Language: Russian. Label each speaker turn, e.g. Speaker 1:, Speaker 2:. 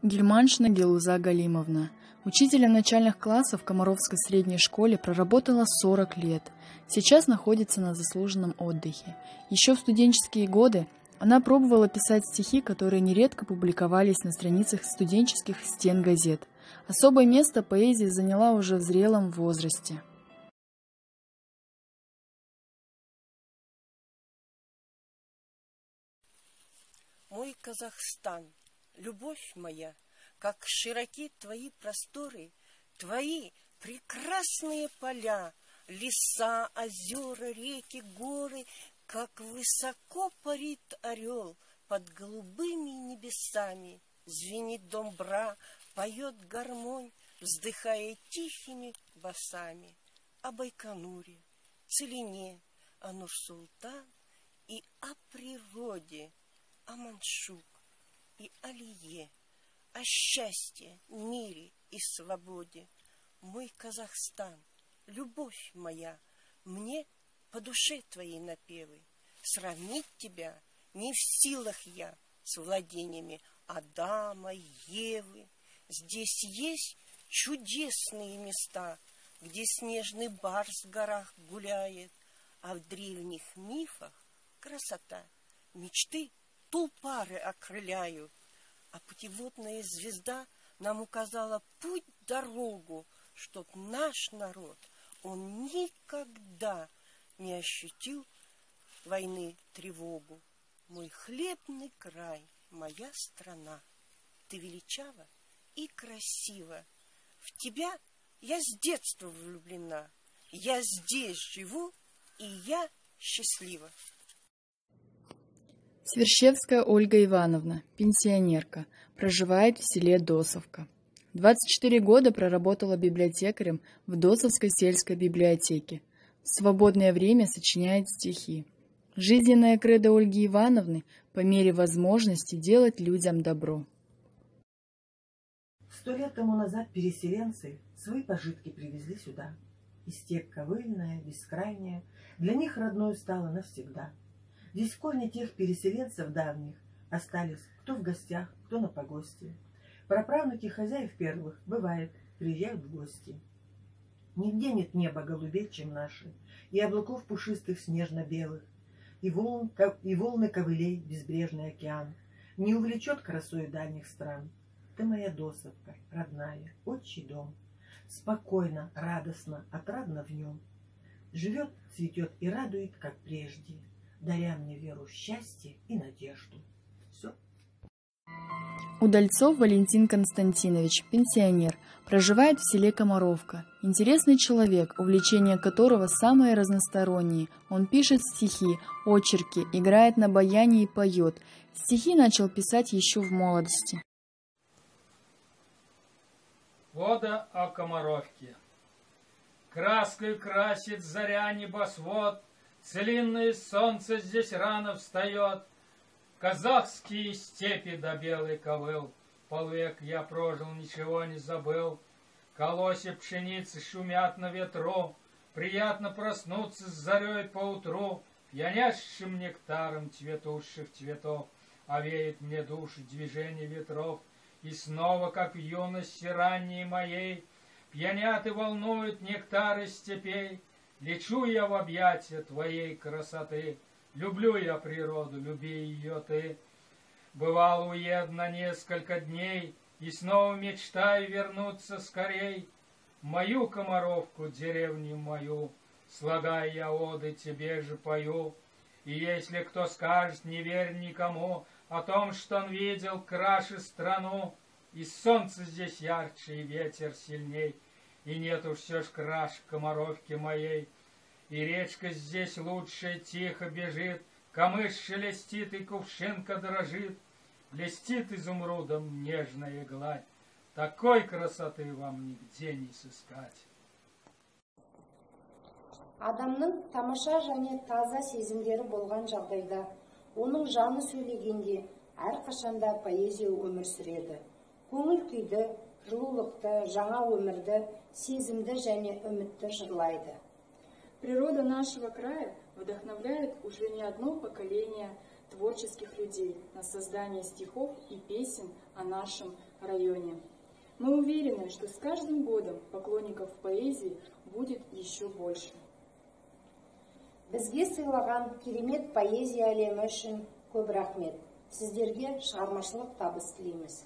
Speaker 1: Гельманшина Гелуза Галимовна. Учителем начальных классов в Комаровской средней школе проработала 40 лет. Сейчас находится на заслуженном отдыхе. Еще в студенческие годы она пробовала писать стихи, которые нередко публиковались на страницах студенческих стен газет. Особое место поэзия заняла уже в зрелом возрасте.
Speaker 2: Мой Казахстан, любовь моя, как широки твои просторы, твои прекрасные поля, леса, озера, реки, горы, как высоко парит орел под голубыми небесами, звенит домбра, поет гармонь, вздыхая тихими басами. О Байконуре, Целине, о Нур-Султан и о природе, о Маншук и Алие, о счастье, мире и свободе. Мой Казахстан, любовь моя, мне по душе твои напевы. Сравнить тебя не в силах я с владениями Адама, Евы. Здесь есть чудесные места, где снежный барс в горах гуляет, а в древних мифах красота, мечты тулпары окрыляют, а путеводная звезда нам указала путь-дорогу, чтоб наш народ, он никогда не ощутил войны тревогу. Мой хлебный край, моя страна, ты величава и красива. В тебя я с детства влюблена, я здесь живу, и я счастлива.
Speaker 1: Сверщевская Ольга Ивановна, пенсионерка, проживает в селе Досовка. 24 года проработала библиотекарем в Досовской сельской библиотеке. В свободное время сочиняет стихи. Жизненная кредо Ольги Ивановны по мере возможности делать людям добро.
Speaker 3: 100 лет тому назад переселенцы свои пожитки привезли сюда. И степь ковыльная, бескрайняя, для них родной стала навсегда. Здесь корни тех переселенцев давних остались кто в гостях, кто на погосте. Праправнуки хозяев первых, бывает, приезжают в гости. Нигде нет неба голубей, чем наши, и облаков пушистых снежно-белых, и волны ковылей безбрежный океан не увлечет красою дальних стран. Ты моя Досовка, родная, отчий дом, спокойно, радостно, отрадно в нем. Живет, цветет и радует, как прежде, даря мне веру, счастье и надежду. Все.
Speaker 1: Удальцов Валентин Константинович, пенсионер, проживает в селе Комаровка. Интересный человек, увлечения которого самые разносторонние. Он пишет стихи, очерки, играет на баяне и поет. Стихи начал писать еще в молодости.
Speaker 4: Ода о Комаровке. Краской красит заря небосвод, целинное солнце здесь рано встает. Казахские степи до белый ковыл, полвек я прожил, ничего не забыл. Колосья пшеницы шумят на ветру, приятно проснуться с зарей поутру, пьянящим нектаром цветущих цветов, а веет мне души движение ветров. И снова, как в юности ранней моей, пьянят и волнуют нектары степей. Лечу я в объятия твоей красоты, люблю я природу, люби ее ты. Бывал уеду на несколько дней, и снова мечтаю вернуться скорей. Мою Комаровку, деревню мою, слагая я оды, тебе же пою. И если кто скажет, не верь никому, о том, что он видел краше страну, и солнце здесь ярче, и ветер сильней, и нет уж все ж краше Комаровки моей. И речка здесь лучшая тихо бежит, камыш шелестит, и кувшинка дрожит, блестит изумрудом нежная гладь. Такой красоты вам нигде не сыскать.
Speaker 5: Адамның тамаша және таза сезімдері болған жағдайда, оның жаны сөйлегенде әрқашанда поэзия өмір сүреді. Көңіл күйді, жылулықты, жаңа өмірді, сезімді және үмітті жырлайды.
Speaker 6: Природа нашего края вдохновляет уже не одно поколение творческих людей.
Speaker 1: людей на создание стихов и песен о нашем районе. Мы уверены, что с каждым годом поклонников поэзии будет еще больше.
Speaker 5: Бізге сыйлаған керемет поэзия әлемі үшін көп рахмет. Сіздерге шығармашылық табыс тілейміз.